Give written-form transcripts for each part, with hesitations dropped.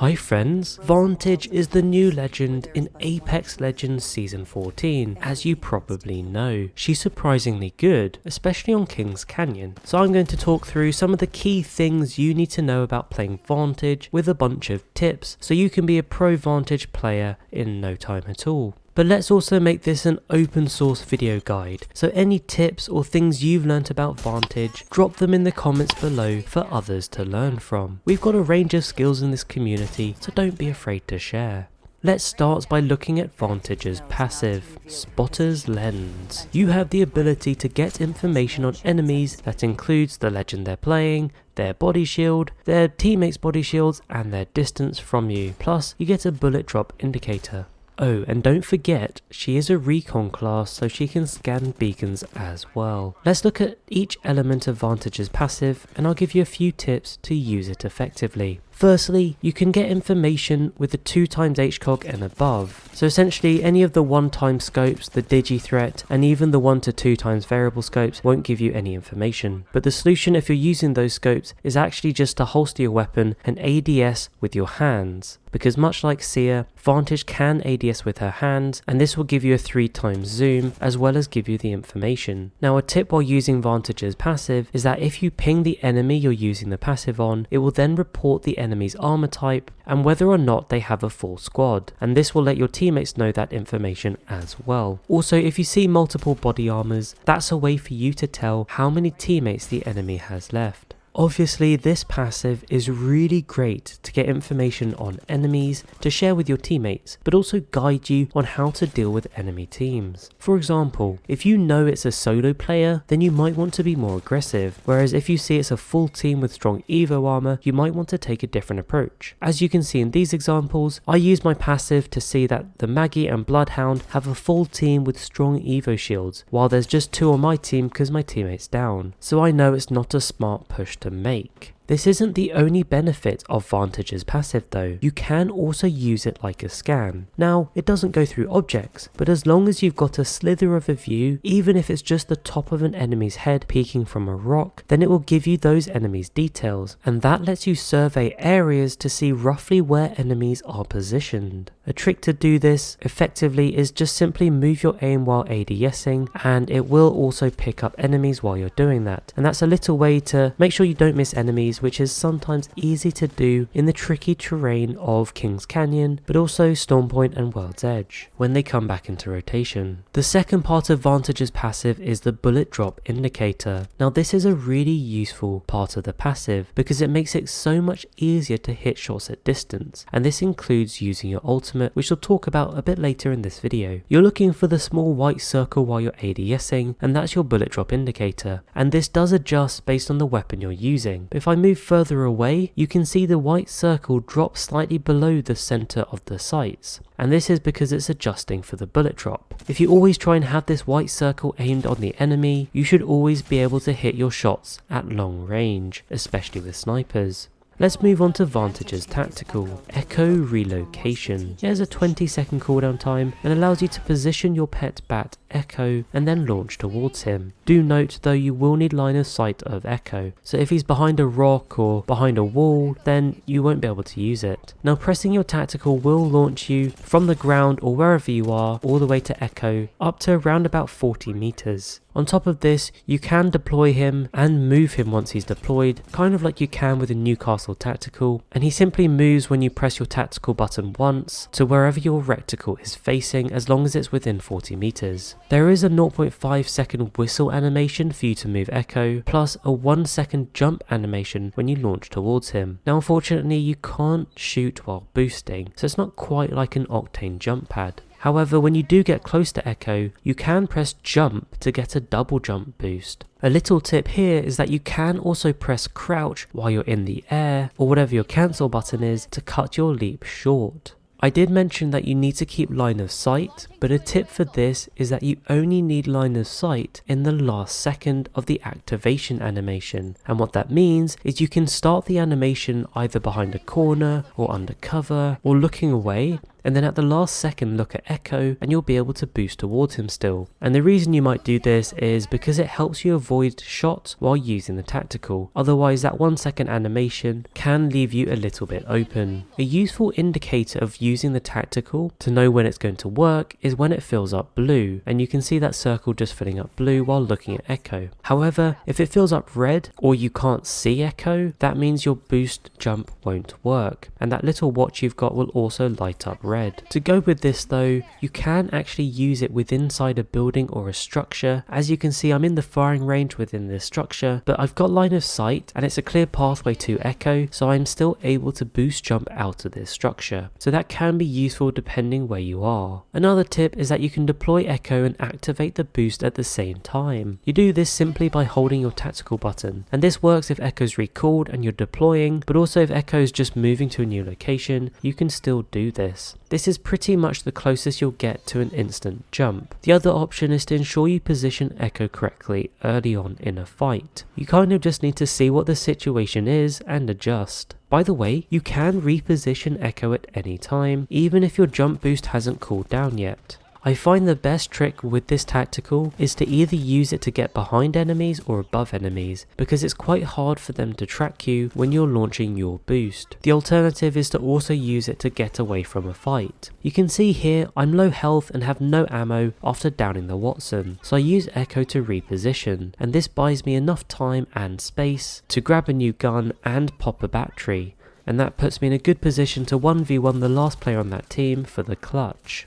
Hi friends, Vantage is the new legend in Apex Legends Season 14, as you probably know. She's surprisingly good, especially on King's Canyon. So I'm going to talk through some of the key things you need to know about playing Vantage with a bunch of tips so you can be a pro Vantage player in no time at all. But let's also make this an open source video guide, so any tips or things you've learnt about Vantage, drop them in the comments below for others to learn from. We've got a range of skills in this community, so don't be afraid to share. Let's start by looking at Vantage's passive, Spotter's Lens. You have the ability to get information on enemies that includes the legend they're playing, their body shield, their teammates' body shields, and their distance from you. Plus, you get a bullet drop indicator. Oh, and don't forget, she is a recon class, so she can scan beacons as well. Let's look at each element of Vantage's passive, and I'll give you a few tips to use it effectively. Firstly, you can get information with the 2x HCOG and above. So essentially any of the 1x scopes, the digi threat, and even the 1 to 2x variable scopes won't give you any information. But the solution if you're using those scopes is actually just to holster your weapon and ADS with your hands. Because much like Seer, Vantage can ADS with her hands, and this will give you a 3x zoom as well as give you the information. Now a tip while using Vantage's passive is that if you ping the enemy you're using the passive on, it will then report the enemy's armor type and whether or not they have a full squad, and this will let your teammates know that information as well. Also, if you see multiple body armors, that's a way for you to tell how many teammates the enemy has left. Obviously, this passive is really great to get information on enemies, to share with your teammates, but also guide you on how to deal with enemy teams. For example, if you know it's a solo player, then you might want to be more aggressive, whereas if you see it's a full team with strong Evo armor, you might want to take a different approach. As you can see in these examples, I use my passive to see that the Maggie and Bloodhound have a full team with strong Evo shields, while there's just 2 on my team because my teammate's down. So I know it's not a smart push to make. This isn't the only benefit of Vantage's passive though. You can also use it like a scan. Now, it doesn't go through objects, but as long as you've got a slither of a view, even if it's just the top of an enemy's head peeking from a rock, then it will give you those enemies' details, and that lets you survey areas to see roughly where enemies are positioned. A trick to do this effectively is just simply move your aim while ADSing, and it will also pick up enemies while you're doing that. And that's a little way to make sure you don't miss enemies, which is sometimes easy to do in the tricky terrain of King's Canyon, but also Stormpoint and World's Edge, when they come back into rotation. The second part of Vantage's passive is the bullet drop indicator. Now this is a really useful part of the passive, because it makes it so much easier to hit shots at distance, and this includes using your ultimate, which we'll talk about a bit later in this video. You're looking for the small white circle while you're ADSing, and that's your bullet drop indicator, and this does adjust based on the weapon you're using. But if I move further away, you can see the white circle drop slightly below the center of the sights, and this is because it's adjusting for the bullet drop. If you always try and have this white circle aimed on the enemy, you should always be able to hit your shots at long range, especially with snipers. Let's move on to Vantage's tactical, Echo Relocation. It has a 20-second cooldown time and allows you to position your pet bat Echo and then launch towards him. Do note though, you will need line of sight of Echo, so if he's behind a rock or behind a wall, then you won't be able to use it. Now pressing your tactical will launch you from the ground or wherever you are all the way to Echo up to around about 40 meters. On top of this, you can deploy him and move him once he's deployed, kind of like you can with a Newcastle tactical, and he simply moves when you press your tactical button once to wherever your reticle is facing, as long as it's within 40 meters. There is a 0.5 second whistle animation for you to move Echo, plus a 1 second jump animation when you launch towards him. Now unfortunately you can't shoot while boosting, so it's not quite like an Octane jump pad. However, when you do get close to Echo, you can press jump to get a double jump boost. A little tip here is that you can also press crouch while you're in the air, or whatever your cancel button is, to cut your leap short. I did mention that you need to keep line of sight, but a tip for this is that you only need line of sight in the last second of the activation animation, and what that means is you can start the animation either behind a corner or under cover or looking away, and then at the last second look at Echo and you'll be able to boost towards him still. And the reason you might do this is because it helps you avoid shots while using the tactical, otherwise that 1 second animation can leave you a little bit open. A useful indicator of using the tactical to know when it's going to work is when it fills up blue, and you can see that circle just filling up blue while looking at Echo. However, if it fills up red or you can't see Echo, that means your boost jump won't work, and that little watch you've got will also light up red. To go with this though, you can actually use it within inside a building or a structure. As you can see, I'm in the firing range within this structure, but I've got line of sight and it's a clear pathway to Echo, so I'm still able to boost jump out of this structure. So that can be useful depending where you are. Another tip is that you can deploy Echo and activate the boost at the same time. You do this simply by holding your tactical button, and this works if Echo's recalled and you're deploying, but also if Echo's just moving to a new location, you can still do this. This is pretty much the closest you'll get to an instant jump. The other option is to ensure you position Echo correctly early on in a fight. You kind of just need to see what the situation is and adjust. By the way, you can reposition Echo at any time, even if your jump boost hasn't cooled down yet. I find the best trick with this tactical is to either use it to get behind enemies or above enemies, because it's quite hard for them to track you when you're launching your boost. The alternative is to also use it to get away from a fight. You can see here I'm low health and have no ammo after downing the Watson, so I use Echo to reposition, and this buys me enough time and space to grab a new gun and pop a battery, and that puts me in a good position to 1v1 the last player on that team for the clutch.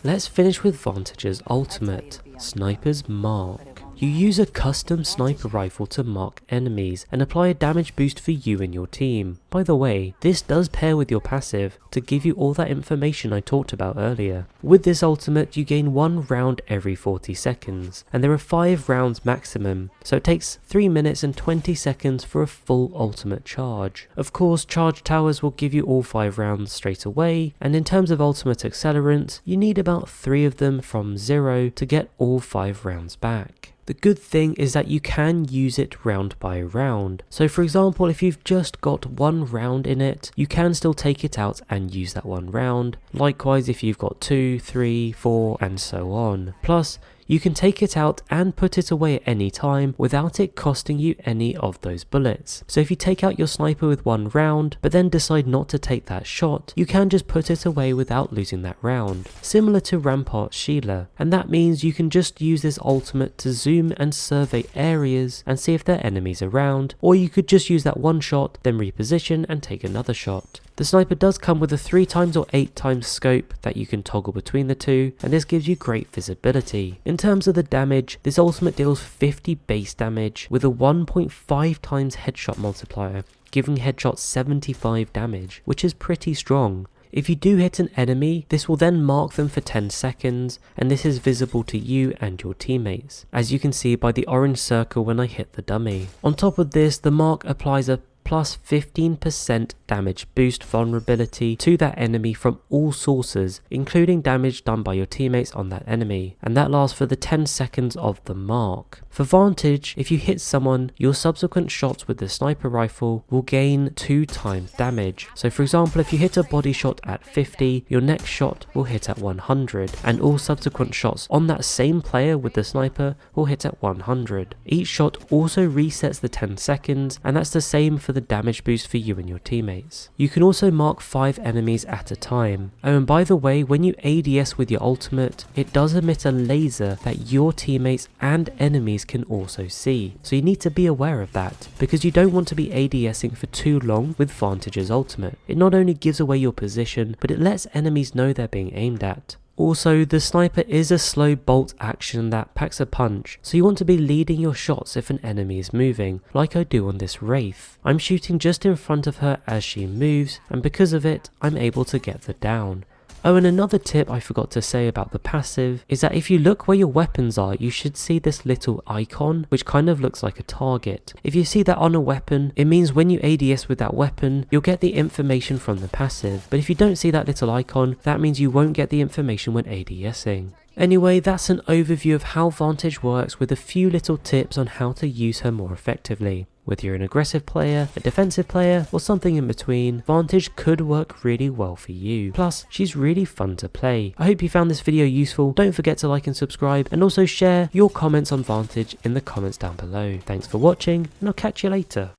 Let's finish with Vantage's ultimate, Sniper's Mark. You use a custom sniper rifle to mark enemies and apply a damage boost for you and your team. By the way, this does pair with your passive to give you all that information I talked about earlier. With this ultimate, you gain 1 round every 40 seconds, and there are 5 rounds maximum, so it takes 3 minutes and 20 seconds for a full ultimate charge. Of course, charge towers will give you all 5 rounds straight away, and in terms of ultimate accelerant, you need about 3 of them from 0 to get all 5 rounds back. The good thing is that you can use it round by round. So for example, if you've just got 1 round in it, you can still take it out and use that 1 round. Likewise, if you've got 2, 3, 4 and so on. Plus, you can take it out and put it away at any time without it costing you any of those bullets. So if you take out your sniper with 1 round, but then decide not to take that shot, you can just put it away without losing that round. Similar to Rampart Sheila, and that means you can just use this ultimate to zoom and survey areas and see if there are enemies around, or you could just use that 1 shot, then reposition and take another shot. The sniper does come with a 3x or 8x scope that you can toggle between the two, and this gives you great visibility. In terms of the damage, this ultimate deals 50 base damage with a 1.5x headshot multiplier, giving headshots 75 damage, which is pretty strong. If you do hit an enemy, this will then mark them for 10 seconds, and this is visible to you and your teammates, as you can see by the orange circle when I hit the dummy. On top of this, the mark applies a plus 15% damage boost vulnerability to that enemy from all sources, including damage done by your teammates on that enemy, and that lasts for the 10 seconds of the mark. For Vantage, if you hit someone, your subsequent shots with the sniper rifle will gain 2x damage. So for example, if you hit a body shot at 50, your next shot will hit at 100, and all subsequent shots on that same player with the sniper will hit at 100. Each shot also resets the 10 seconds, and that's the same for the damage boost for you and your teammates. You can also mark 5 enemies at a time. Oh, and by the way, when you ADS with your ultimate, it does emit a laser that your teammates and enemies can also see. So you need to be aware of that, because you don't want to be ADSing for too long with Vantage's ultimate. It not only gives away your position, but it lets enemies know they're being aimed at. Also, the sniper is a slow bolt action that packs a punch, so you want to be leading your shots if an enemy is moving, like I do on this Wraith. I'm shooting just in front of her as she moves, and because of it, I'm able to get the down. Oh, and another tip I forgot to say about the passive is that if you look where your weapons are, you should see this little icon, which kind of looks like a target. If you see that on a weapon, it means when you ADS with that weapon, you'll get the information from the passive. But if you don't see that little icon, that means you won't get the information when ADSing. Anyway, that's an overview of how Vantage works with a few little tips on how to use her more effectively. Whether you're an aggressive player, a defensive player, or something in between, Vantage could work really well for you. Plus, she's really fun to play. I hope you found this video useful. Don't forget to like and subscribe, and also share your comments on Vantage in the comments down below. Thanks for watching, and I'll catch you later.